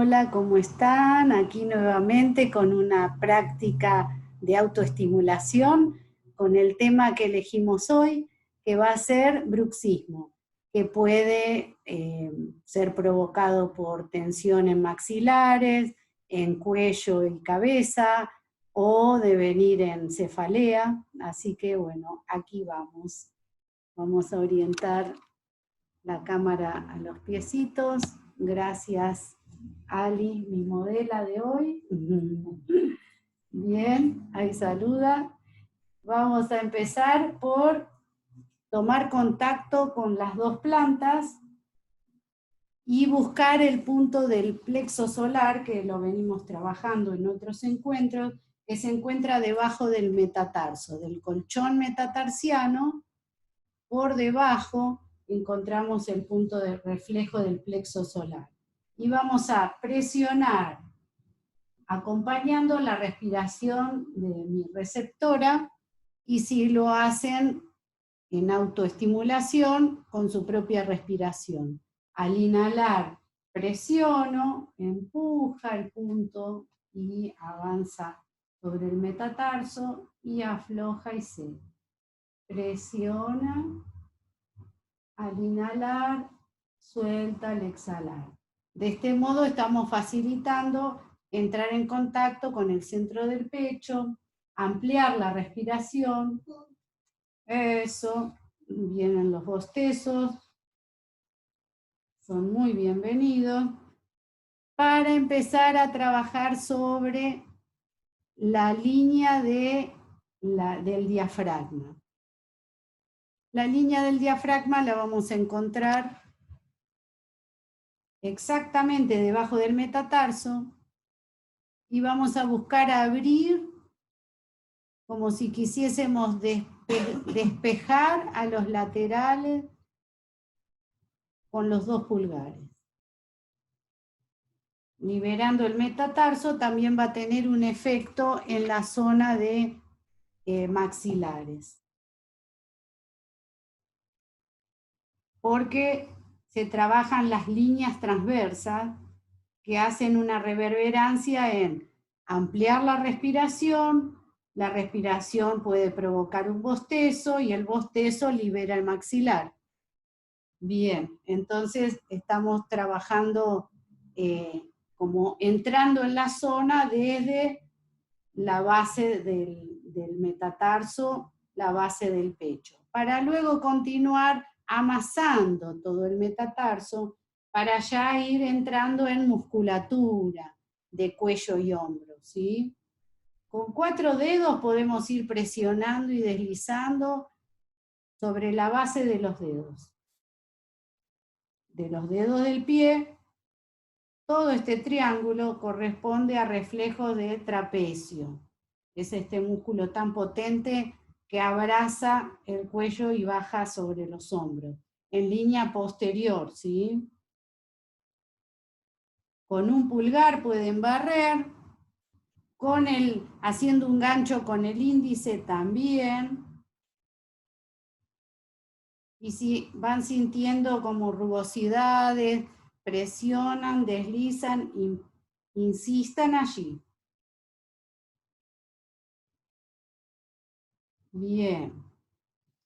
Hola, ¿cómo están? Aquí nuevamente con una práctica de autoestimulación con el tema que elegimos hoy, que va a ser bruxismo, que puede ser provocado por tensiones maxilares, en cuello y cabeza, o devenir en cefalea. Así que bueno, aquí vamos. Vamos a orientar la cámara a los piecitos. Gracias, Ali, mi modela de hoy. Bien, ahí saluda. Vamos a empezar por tomar contacto con las dos plantas y buscar el punto del plexo solar, que lo venimos trabajando en otros encuentros, que se encuentra debajo del metatarso, del colchón metatarsiano. Por debajo encontramos el punto de reflejo del plexo solar. Y vamos a presionar, acompañando la respiración de mi receptora, y si lo hacen en autoestimulación, con su propia respiración. Al inhalar, presiono, empuja el punto y avanza sobre el metatarso y afloja y seca. Presiona. Al inhalar, suelta al exhalar. De este modo estamos facilitando entrar en contacto con el centro del pecho, ampliar la respiración. Eso, vienen los bostezos, son muy bienvenidos, para empezar a trabajar sobre la línea del diafragma. La línea del diafragma la vamos a encontrar exactamente debajo del metatarso y vamos a buscar abrir como si quisiésemos despejar a los laterales con los 2 pulgares. Liberando el metatarso también va a tener un efecto en la zona de maxilares. Porque se trabajan las líneas transversas que hacen una reverberancia en ampliar la respiración puede provocar un bostezo y el bostezo libera el maxilar. Bien, entonces estamos trabajando como entrando en la zona desde la base del metatarso, la base del pecho, para luego continuar amasando todo el metatarso para ya ir entrando en musculatura de cuello y hombros, ¿sí? Con 4 dedos podemos ir presionando y deslizando sobre la base de los dedos. De los dedos del pie, todo este triángulo corresponde a reflejo de trapecio. Es este músculo tan potente que abraza el cuello y baja sobre los hombros, en línea posterior, ¿sí? Con un pulgar pueden barrer, haciendo un gancho con el índice también. Y si van sintiendo como rugosidades, presionan, deslizan, insistan allí. Bien.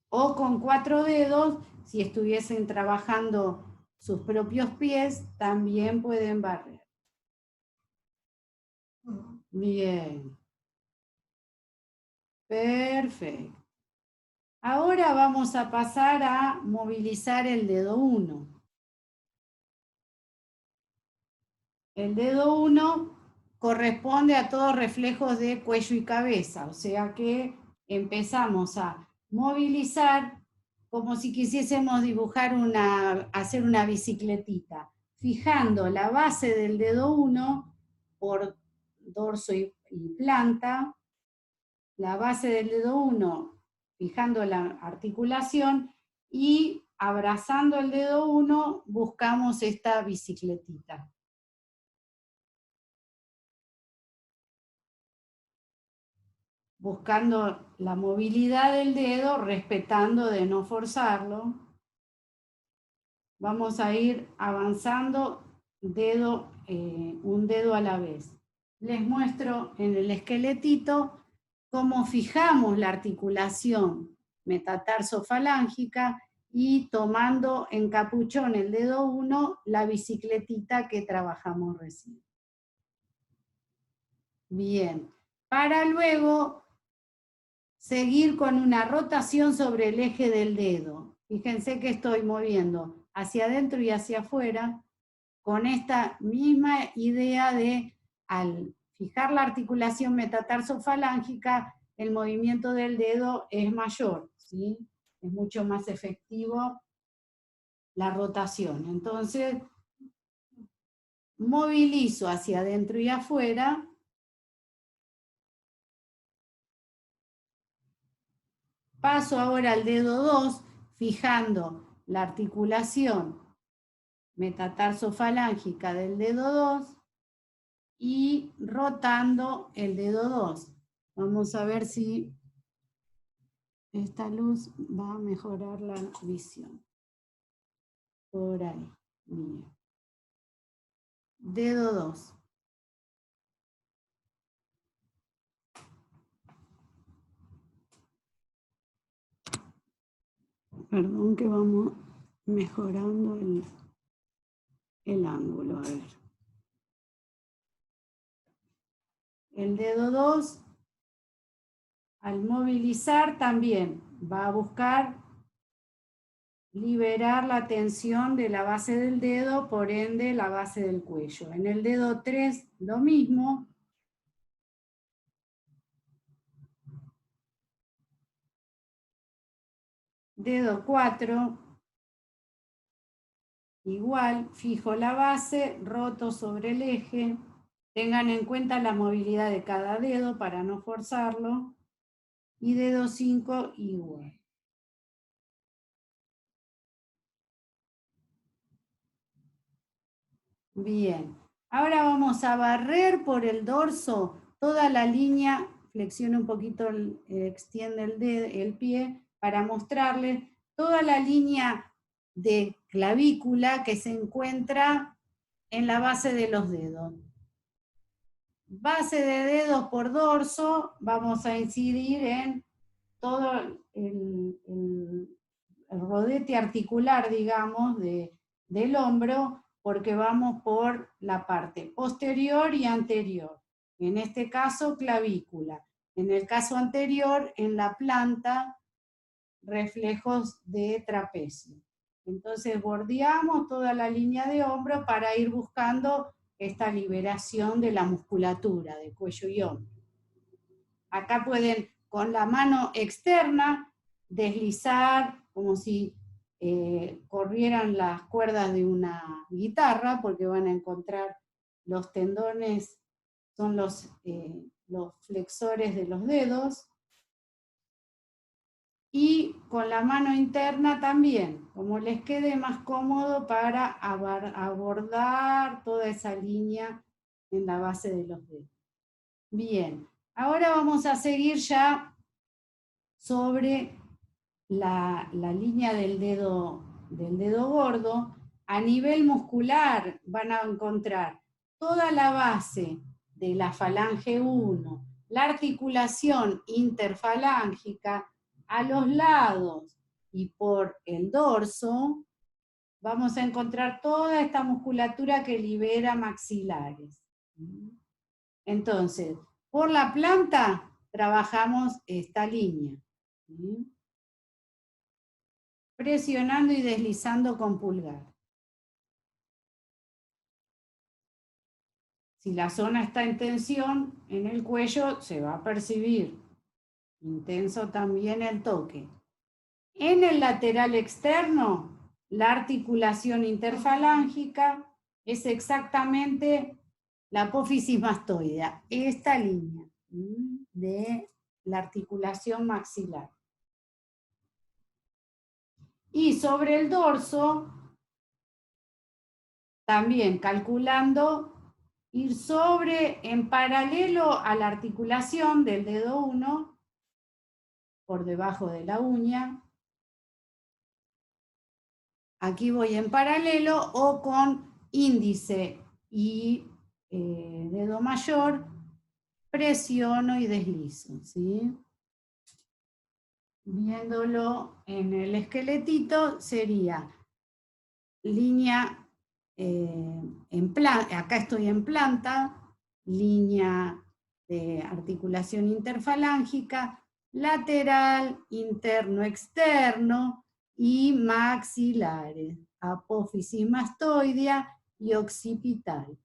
O con 4 dedos, si estuviesen trabajando sus propios pies, también pueden barrer. Bien. Perfecto. Ahora vamos a pasar a movilizar el dedo 1. El dedo 1 corresponde a todos reflejos de cuello y cabeza, o sea que empezamos a movilizar como si quisiésemos hacer una bicicletita, fijando la base del dedo 1 por dorso y planta, la base del dedo 1 fijando la articulación y abrazando el dedo 1 buscamos esta bicicletita. Buscando la movilidad del dedo, respetando de no forzarlo. Vamos a ir avanzando un dedo a la vez. Les muestro en el esqueletito cómo fijamos la articulación metatarsofalángica y tomando en capuchón el dedo 1, la bicicletita que trabajamos recién. Bien, para luego seguir con una rotación sobre el eje del dedo. Fíjense que estoy moviendo hacia adentro y hacia afuera con esta misma idea de, al fijar la articulación metatarsofalángica, el movimiento del dedo es mayor, ¿sí? Es mucho más efectivo la rotación. Entonces, movilizo hacia adentro y afuera. Paso ahora al dedo 2, fijando la articulación metatarsofalángica del dedo 2 y rotando el dedo 2. Vamos a ver si esta luz va a mejorar la visión. Por ahí. Bien. Dedo 2. Perdón que vamos mejorando el ángulo. A ver. El dedo 2, al movilizar también va a buscar liberar la tensión de la base del dedo, por ende la base del cuello. En el dedo 3 lo mismo. Dedo 4, igual, fijo la base, roto sobre el eje. Tengan en cuenta la movilidad de cada dedo para no forzarlo. Y dedo 5 igual. Bien, ahora vamos a barrer por el dorso toda la línea, flexiona un poquito, extiende el pie para mostrarles toda la línea de clavícula que se encuentra en la base de los dedos. Base de dedos por dorso, vamos a incidir en todo el rodete articular, digamos, del hombro, porque vamos por la parte posterior y anterior. En este caso, clavícula. En el caso anterior, en la planta, reflejos de trapecio. Entonces bordeamos toda la línea de hombro para ir buscando esta liberación de la musculatura de cuello y hombro. Acá pueden, con la mano externa, deslizar como si corrieran las cuerdas de una guitarra, porque van a encontrar los tendones, son los flexores de los dedos, y con la mano interna también, como les quede más cómodo para abordar toda esa línea en la base de los dedos. Bien, ahora vamos a seguir ya sobre la línea del dedo gordo. A nivel muscular van a encontrar toda la base de la falange 1, la articulación interfalángica, a los lados y por el dorso vamos a encontrar toda esta musculatura que libera maxilares. Entonces, por la planta trabajamos esta línea. Presionando y deslizando con pulgar. Si la zona está en tensión, en el cuello se va a percibir intenso también el toque. En el lateral externo, la articulación interfalángica es exactamente la apófisis mastoidea, esta línea de la articulación maxilar. Y sobre el dorso, también calculando, ir en paralelo a la articulación del dedo 1, por debajo de la uña. Aquí voy en paralelo o con índice y dedo mayor, presiono y deslizo, ¿sí? Viéndolo en el esqueletito sería línea acá estoy en planta, línea de articulación interfalángica, lateral, interno, externo y maxilares, apófisis mastoidea y occipital.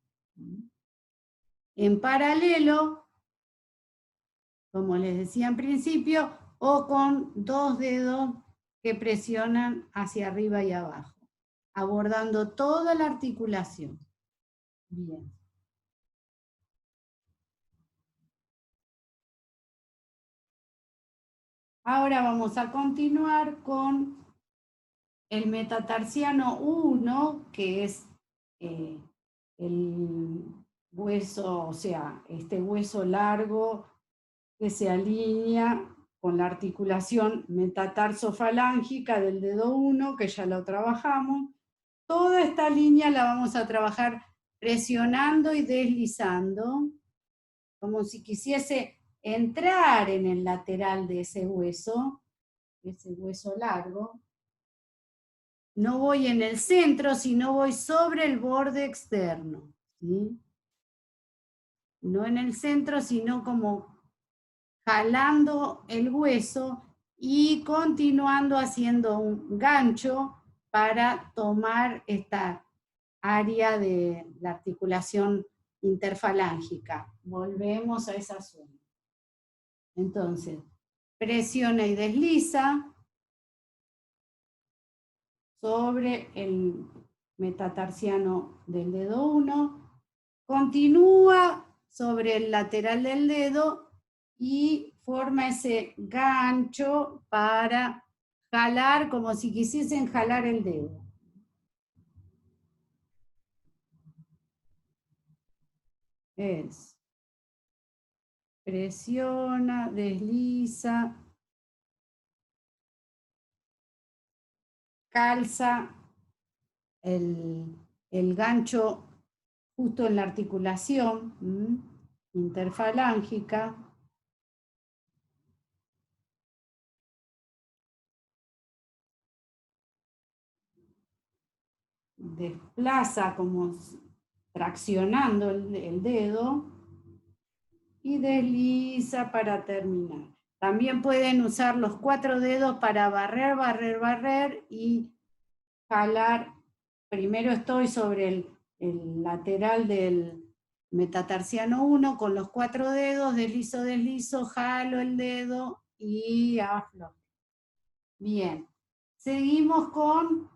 En paralelo, como les decía en principio, o con dos dedos que presionan hacia arriba y abajo, abordando toda la articulación. Bien. Ahora vamos a continuar con el metatarsiano 1, que es el hueso, o sea, este hueso largo que se alinea con la articulación metatarsofalángica del dedo 1, que ya lo trabajamos. Toda esta línea la vamos a trabajar presionando y deslizando, como si quisiese entrar en el lateral de ese hueso largo. No voy en el centro, sino voy sobre el borde externo, ¿sí? No en el centro, sino como jalando el hueso y continuando haciendo un gancho para tomar esta área de la articulación interfalángica. Volvemos a esa zona. Entonces, presiona y desliza sobre el metatarsiano del dedo 1, continúa sobre el lateral del dedo y forma ese gancho para jalar, como si quisiesen jalar el dedo. Es. Presiona, desliza, calza el gancho justo en la articulación interfalángica. Desplaza como traccionando el dedo y desliza para terminar. También pueden usar los 4 dedos para barrer, barrer, barrer y jalar. Primero estoy sobre el lateral del metatarsiano 1 con los 4 dedos, deslizo, deslizo, jalo el dedo y aflojo. Bien, seguimos con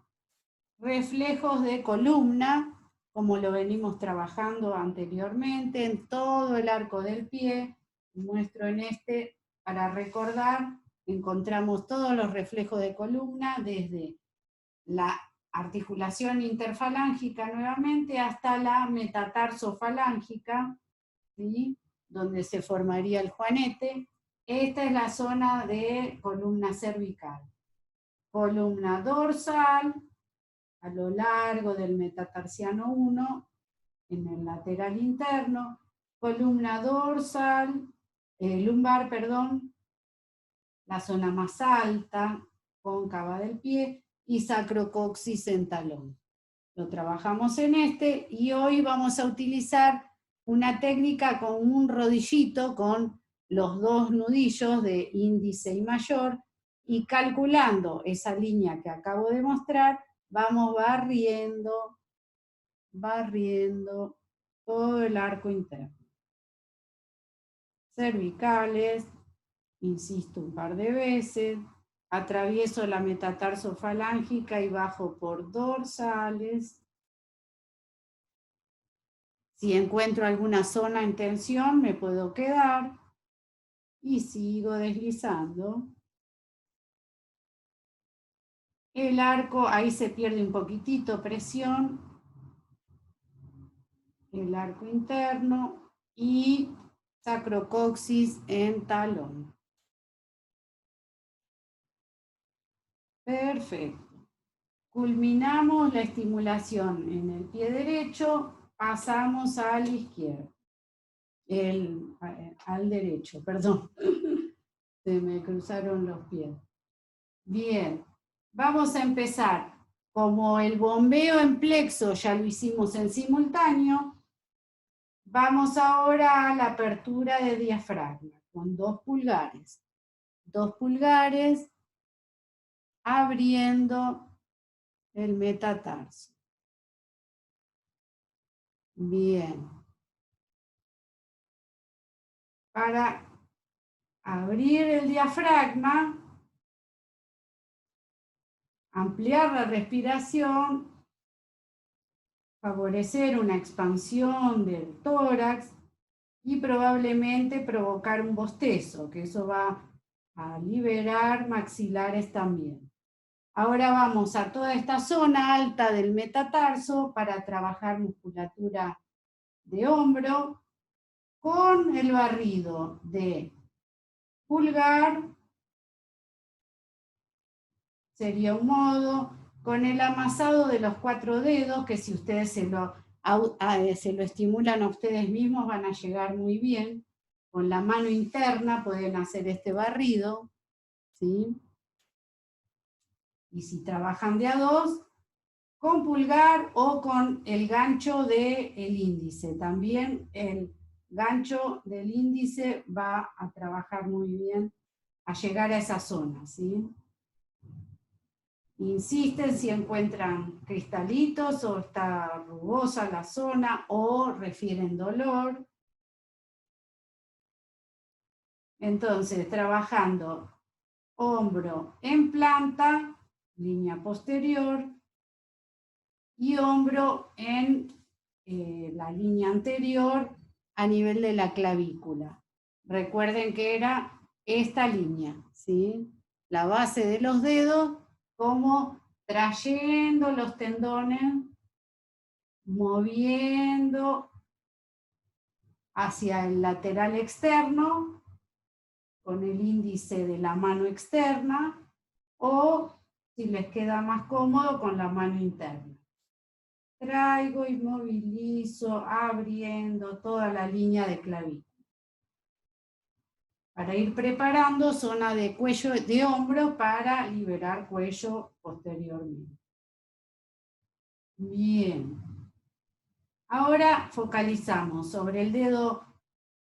reflejos de columna, como lo venimos trabajando anteriormente, en todo el arco del pie. Muestro en este para recordar, encontramos todos los reflejos de columna, desde la articulación interfalángica nuevamente hasta la metatarsofalángica, ¿sí? Donde se formaría el juanete. Esta es la zona de columna cervical. Columna dorsal, a lo largo del metatarsiano 1, en el lateral interno, columna dorsal, lumbar, perdón, la zona más alta, cóncava del pie, y sacrocoxis en talón. Lo trabajamos en este, y hoy vamos a utilizar una técnica con un rodillito, con los 2 nudillos de índice y mayor, y calculando esa línea que acabo de mostrar, vamos barriendo todo el arco interno. Cervicales, insisto un par de veces, atravieso la metatarsofalángica y bajo por dorsales. Si encuentro alguna zona en tensión, me puedo quedar y sigo deslizando. El arco, ahí se pierde un poquitito presión. El arco interno y sacrocoxis en talón. Perfecto. culminamos la estimulación en el pie derecho, pasamos al izquierdo, al derecho, perdón, se me cruzaron los pies. Bien, vamos a empezar. Como el bombeo en plexo ya lo hicimos en simultáneo, vamos ahora a la apertura de diafragma con 2 pulgares. 2 pulgares abriendo el metatarso. Bien. Para abrir el diafragma, ampliar la respiración, favorecer una expansión del tórax y probablemente provocar un bostezo, que eso va a liberar maxilares también. Ahora vamos a toda esta zona alta del metatarso para trabajar musculatura de hombro con el barrido de pulgar, sería un modo, con el amasado de los 4 dedos, que si ustedes se lo estimulan a ustedes mismos van a llegar muy bien. Con la mano interna pueden hacer este barrido, ¿sí? Y si trabajan de a 2, con pulgar o con el gancho del índice. También el gancho del índice va a trabajar muy bien a llegar a esa zona, ¿sí? Insisten si encuentran cristalitos o está rugosa la zona o refieren dolor. Entonces, trabajando hombro en planta, línea posterior, y hombro en la línea anterior a nivel de la clavícula. Recuerden que era esta línea, ¿sí? La base de los dedos, como trayendo los tendones, moviendo hacia el lateral externo, con el índice de la mano externa, o si les queda más cómodo, con la mano interna. Traigo y movilizo, abriendo toda la línea de clavícula. Para ir preparando zona de cuello, de hombro, para liberar cuello posteriormente. Bien. Ahora focalizamos sobre el dedo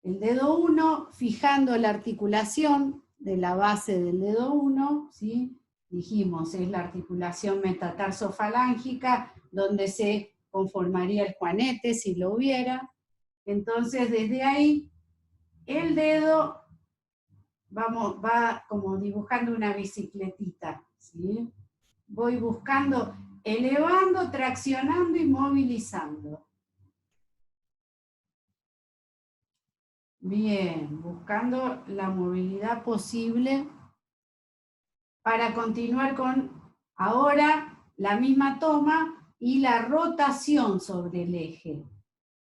1, fijando la articulación de la base del dedo 1, ¿sí? Dijimos, es la articulación metatarsofalángica, donde se conformaría el juanete si lo hubiera. Entonces, desde ahí, el dedo va como dibujando una bicicletita, ¿sí? Voy buscando, elevando, traccionando y movilizando. Bien, buscando la movilidad posible para continuar con ahora la misma toma y la rotación sobre el eje.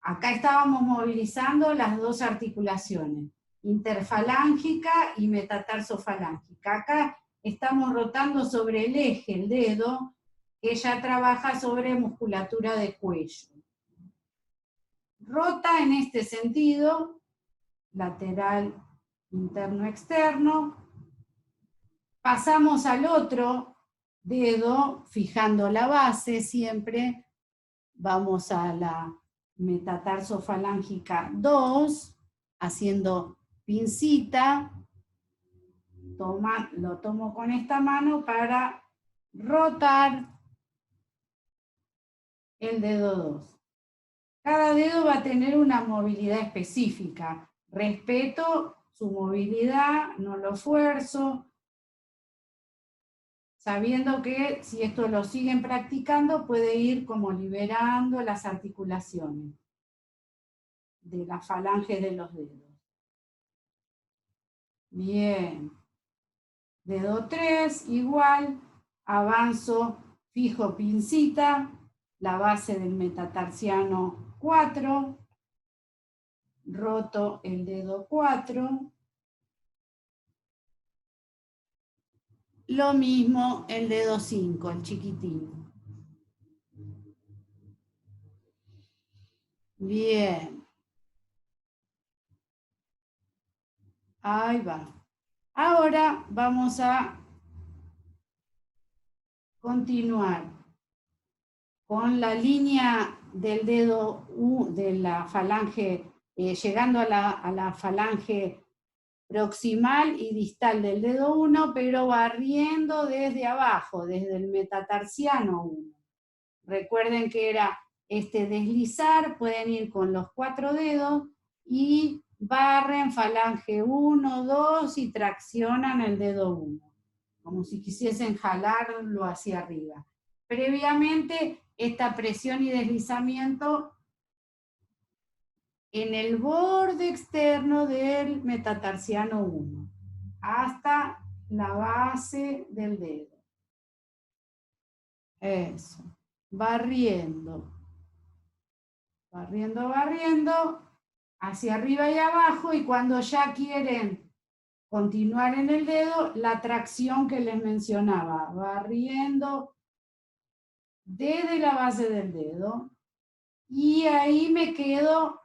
Acá estábamos movilizando las 2 articulaciones, interfalángica y metatarsofalángica. Acá estamos rotando sobre el eje, el dedo, que ya trabaja sobre musculatura de cuello. Rota en este sentido, lateral interno-externo. Pasamos al otro dedo, fijando la base siempre. Vamos a la metatarsofalángica 2, haciendo pincita. Lo tomo con esta mano para rotar el dedo 2. Cada dedo va a tener una movilidad específica. Respeto su movilidad, no lo fuerzo, sabiendo que si esto lo siguen practicando puede ir como liberando las articulaciones de las falanges de los dedos. Bien. Dedo 3, igual, avanzo, fijo pincita, la base del metatarsiano 4, roto el dedo 4, lo mismo el dedo 5, el chiquitín. Bien. Ahí va. Ahora vamos a continuar con la línea del dedo de la falange, llegando a la falange proximal y distal del dedo 1, pero barriendo desde abajo, desde el metatarsiano 1. Recuerden que era este deslizar, pueden ir con los 4 dedos y barren falange 1, 2 y traccionan el dedo 1, como si quisiesen jalarlo hacia arriba. Previamente, esta presión y deslizamiento en el borde externo del metatarsiano 1, hasta la base del dedo. Eso. Barriendo. Barriendo, barriendo, hacia arriba y abajo, y cuando ya quieren continuar en el dedo, la tracción que les mencionaba, barriendo desde la base del dedo, y ahí me quedo,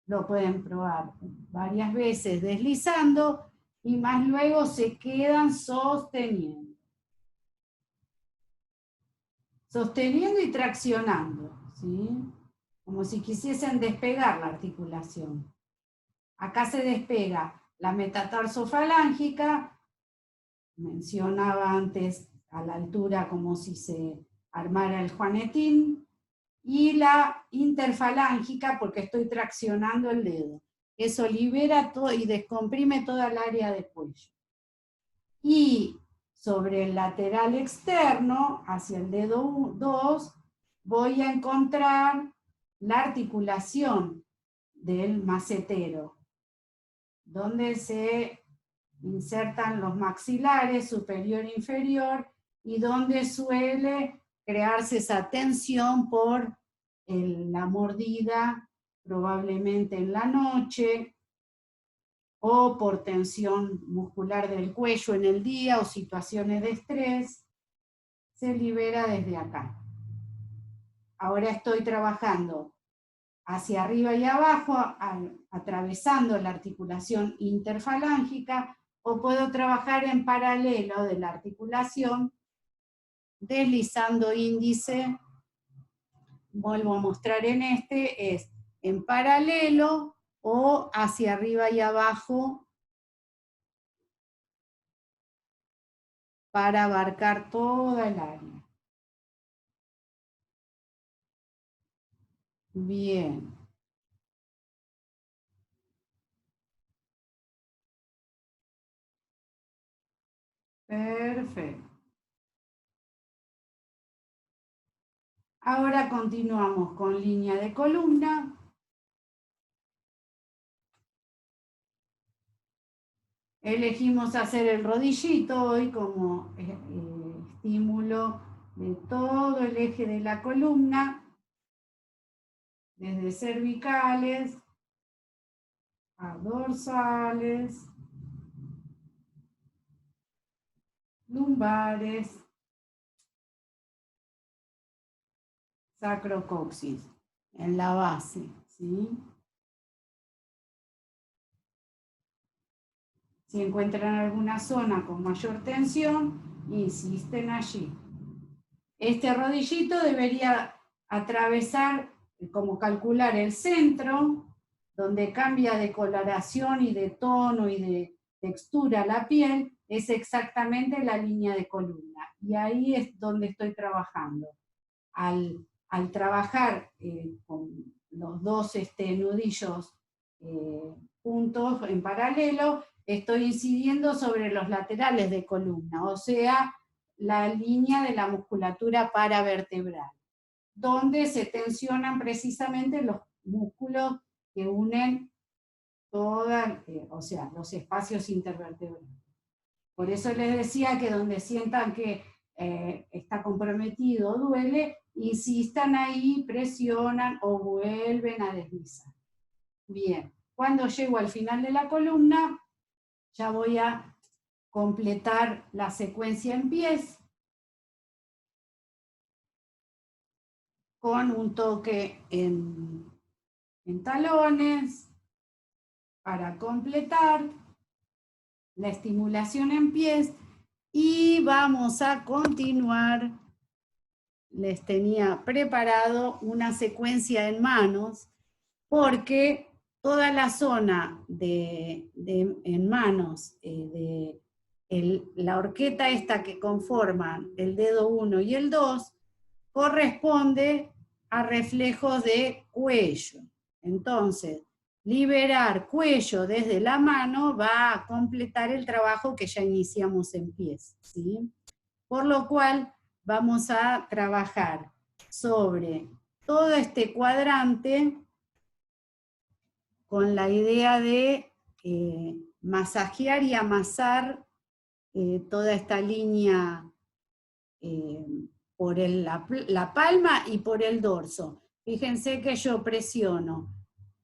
lo pueden probar varias veces, deslizando, y más luego se quedan sosteniendo. Sosteniendo y traccionando, ¿sí? Como si quisiesen despegar la articulación. Acá se despega la metatarsofalángica, mencionaba antes a la altura como si se armara el juanetín, y la interfalángica porque estoy traccionando el dedo. Eso libera todo y descomprime toda el área de cuello. Y sobre el lateral externo, hacia el dedo 2, voy a encontrar la articulación del macetero, donde se insertan los maxilares superior e inferior y donde suele crearse esa tensión por la mordida, probablemente en la noche, o por tensión muscular del cuello en el día o situaciones de estrés, se libera desde acá. Ahora estoy trabajando hacia arriba y abajo, atravesando la articulación interfalángica, o puedo trabajar en paralelo de la articulación, deslizando índice, vuelvo a mostrar en este, es en paralelo o hacia arriba y abajo para abarcar toda el área. Bien. Perfecto. Ahora continuamos con línea de columna. Elegimos hacer el rodillito hoy como estímulo de todo el eje de la columna, desde cervicales a dorsales, lumbares, sacrocoxis, en la base, ¿sí? Si encuentran alguna zona con mayor tensión, insisten allí. Este rodillito debería atravesar, como calcular el centro, donde cambia de coloración y de tono y de textura la piel, es exactamente la línea de columna. Y ahí es donde estoy trabajando. Al trabajar con los dos nudillos juntos en paralelo, estoy incidiendo sobre los laterales de columna, o sea, la línea de la musculatura paravertebral, donde se tensionan precisamente los músculos que unen todas, o sea, los espacios intervertebrales. Por eso les decía que donde sientan que está comprometido, duele, insistan ahí, presionan o vuelven a deslizar. Bien, cuando llego al final de la columna, ya voy a completar la secuencia en pies con un toque en en talones para completar la estimulación en pies y vamos a continuar. Les tenía preparado una secuencia en manos porque toda la zona en manos de la horqueta esta que conforman el dedo 1 y el 2 corresponde a reflejos de cuello. Entonces, liberar cuello desde la mano va a completar el trabajo que ya iniciamos en pies, ¿sí? Por lo cual vamos a trabajar sobre todo este cuadrante con la idea de masajear y amasar toda esta línea por la palma y por el dorso. Fíjense que yo presiono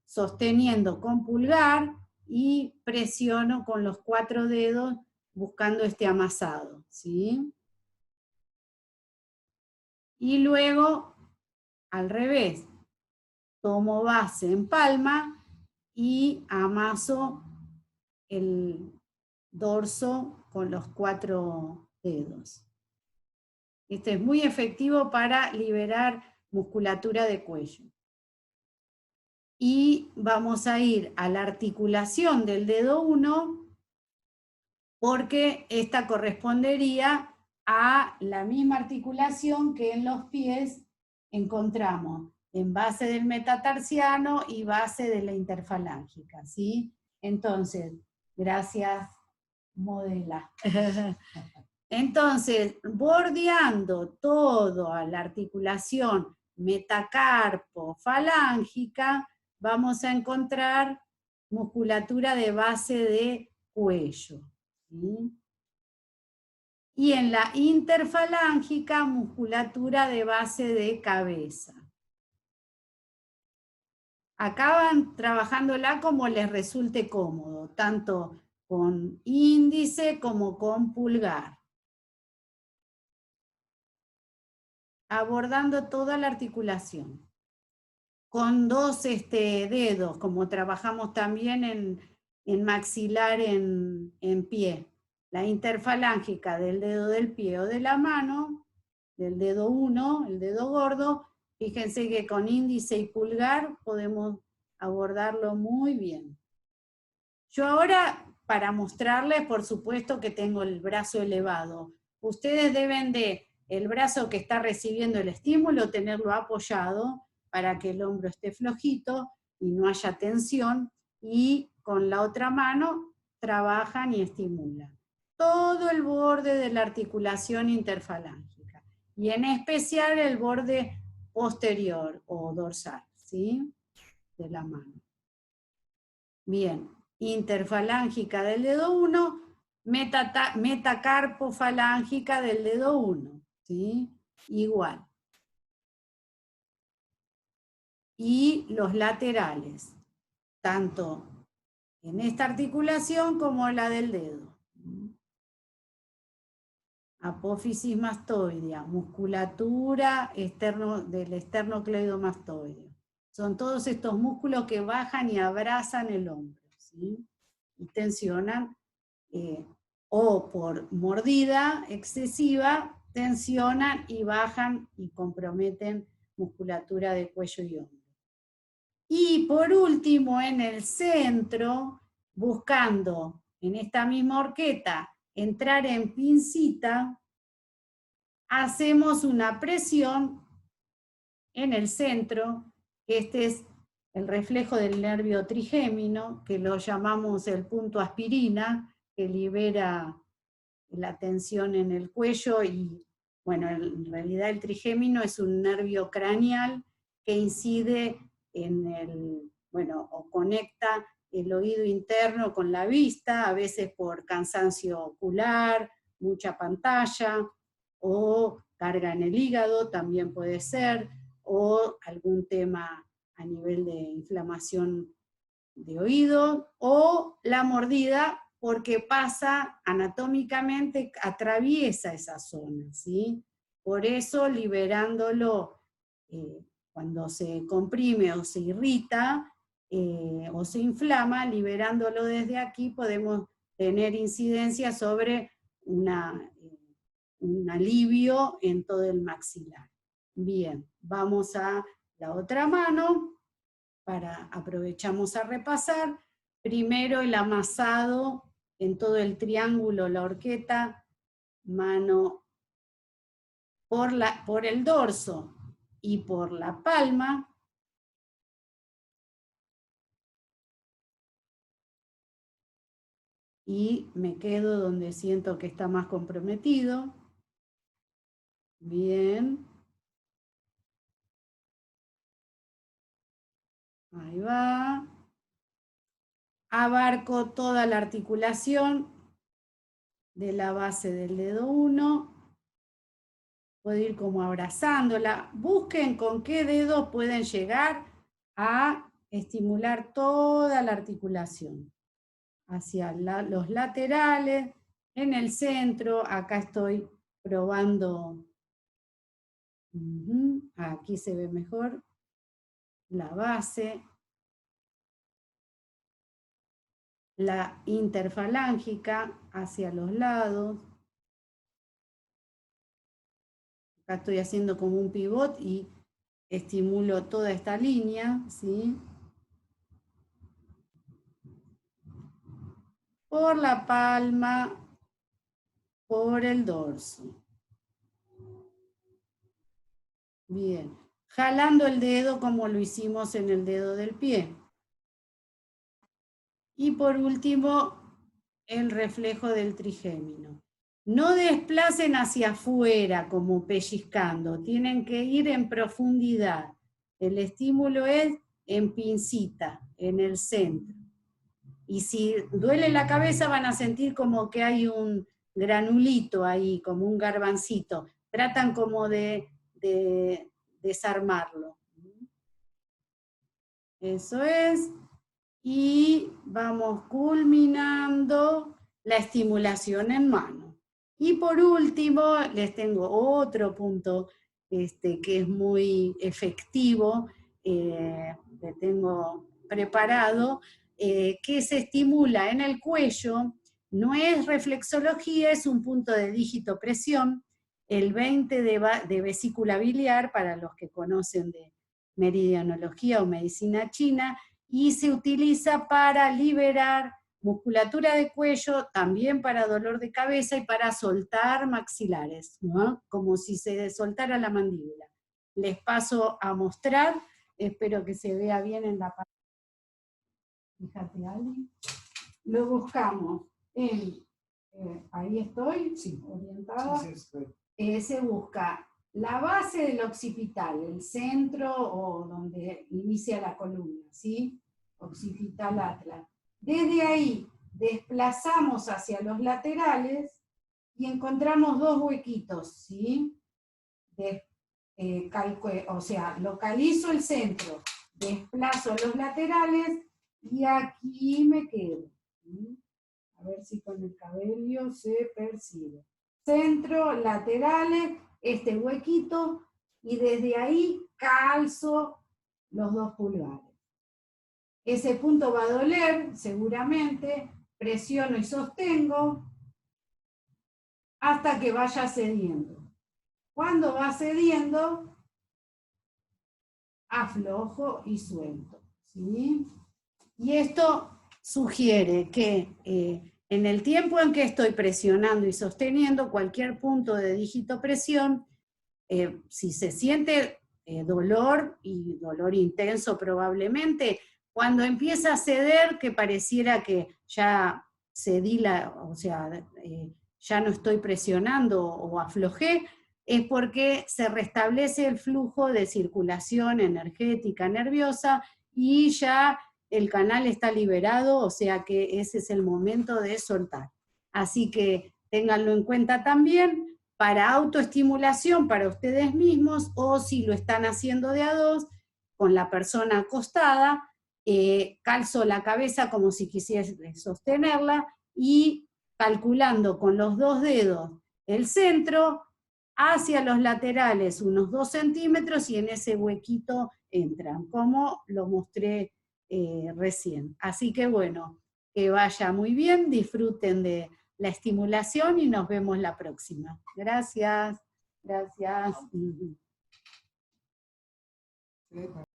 sosteniendo con pulgar y presiono con los 4 dedos buscando este amasado, ¿sí? Y luego, al revés, tomo base en palma y amaso el dorso con los 4 dedos. Esto es muy efectivo para liberar musculatura de cuello. Y vamos a ir a la articulación del dedo 1, porque esta correspondería a la misma articulación que en los pies encontramos en base del metatarsiano y base de la interfalángica, ¿sí? Entonces, gracias, modela. Entonces, bordeando todo a la articulación metacarpo-falángica, vamos a encontrar musculatura de base de cuello, ¿sí? Y en la interfalángica, musculatura de base de cabeza. Acaban trabajándola como les resulte cómodo, tanto con índice como con pulgar. Abordando toda la articulación. Con 2 dedos, como trabajamos también en maxilar en pie. La interfalángica del dedo del pie o de la mano, del dedo 1, el dedo gordo, fíjense que con índice y pulgar podemos abordarlo muy bien. Yo ahora, para mostrarles, por supuesto que tengo el brazo elevado. Ustedes deben de, el brazo que está recibiendo el estímulo, tenerlo apoyado para que el hombro esté flojito y no haya tensión, y con la otra mano trabajan y estimulan todo el borde de la articulación interfalángica, y en especial el borde posterior o dorsal, ¿sí? De la mano. Bien, interfalángica del dedo 1, metacarpofalángica del dedo 1, ¿sí? Igual. Y los laterales, tanto en esta articulación como la del dedo. Apófisis mastoidea, musculatura del esternocleidomastoideo. Son todos estos músculos que bajan y abrazan el hombro, ¿sí? Y tensionan, o por mordida excesiva, tensionan y bajan y comprometen musculatura de cuello y hombro. Y por último, en el centro, buscando en esta misma horqueta entrar en pincita, hacemos una presión en el centro, que este es el reflejo del nervio trigémino, que lo llamamos el punto aspirina, que libera la tensión en el cuello, y bueno, en realidad el trigémino es un nervio craneal que incide en el, bueno, o conecta el oído interno con la vista, a veces por cansancio ocular, mucha pantalla, o carga en el hígado, también puede ser, o algún tema a nivel de inflamación de oído, o la mordida, porque pasa anatómicamente, atraviesa esa zona, ¿sí? Por eso, liberándolo, cuando se comprime o se irrita, o se inflama, liberándolo desde aquí podemos tener incidencia sobre un alivio en todo el maxilar. Bien, vamos a la otra mano, aprovechamos a repasar. Primero el amasado en todo el triángulo, la horqueta, mano por el dorso y por la palma. Y me quedo donde siento que está más comprometido. Bien. Ahí va. Abarco toda la articulación de la base del dedo 1. Puedo ir como abrazándola. Busquen con qué dedo pueden llegar a estimular toda la articulación. Hacia los laterales, en el centro. Acá estoy probando. Aquí se ve mejor la base. La interfalángica hacia los lados. Acá estoy haciendo como un pivot y estimulo toda esta línea, ¿sí? Por la palma, por el dorso. Bien. Jalando el dedo como lo hicimos en el dedo del pie. Y por último, el reflejo del trigémino. No desplacen hacia afuera como pellizcando, tienen que ir en profundidad. El estímulo es en pincita, en el centro. Y si duele la cabeza van a sentir como que hay un granulito ahí, como un garbancito. Tratan como de desarmarlo. Eso es. Y vamos culminando la estimulación en mano. Y por último, les tengo otro punto que es muy efectivo, que tengo preparado, que se estimula en el cuello. No es reflexología, es un punto de dígito presión, el 20 de vesícula biliar, para los que conocen de meridianología o medicina china, y se utiliza para liberar musculatura de cuello, también para dolor de cabeza y para soltar maxilares, ¿no? Como si se soltara la mandíbula. Les paso a mostrar, espero que se vea bien en la pantalla. Fíjate, Ali. Lo buscamos en, ahí estoy, sí, orientada. Sí, se busca la base del occipital, el centro o donde inicia la columna, ¿sí? Occipital atlas. Desde ahí desplazamos hacia los laterales y encontramos dos huequitos, ¿sí? O sea, localizo el centro, desplazo los laterales y aquí me quedo. ¿Sí? A ver si con el cabello se percibe. Centro, laterales, este huequito, y desde ahí calzo los 2 pulgares. Ese punto va a doler, seguramente, presiono y sostengo hasta que vaya cediendo. Cuando va cediendo, aflojo y suelto, ¿sí? Y esto sugiere que en el tiempo en que estoy presionando y sosteniendo cualquier punto de dígito presión, si se siente dolor, y dolor intenso probablemente, cuando empieza a ceder, que pareciera que ya cedí o sea, ya no estoy presionando o aflojé, es porque se restablece el flujo de circulación energética nerviosa y ya el canal está liberado, o sea que ese es el momento de soltar. Así que ténganlo en cuenta también para autoestimulación para ustedes mismos, o si lo están haciendo de a dos, con la persona acostada, calzo la cabeza como si quisiera sostenerla y calculando con los 2 dedos el centro, hacia los laterales unos 2 centímetros y en ese huequito entran, como lo mostré recién. Así que bueno, que vaya muy bien, disfruten de la estimulación y nos vemos la próxima. Gracias, gracias.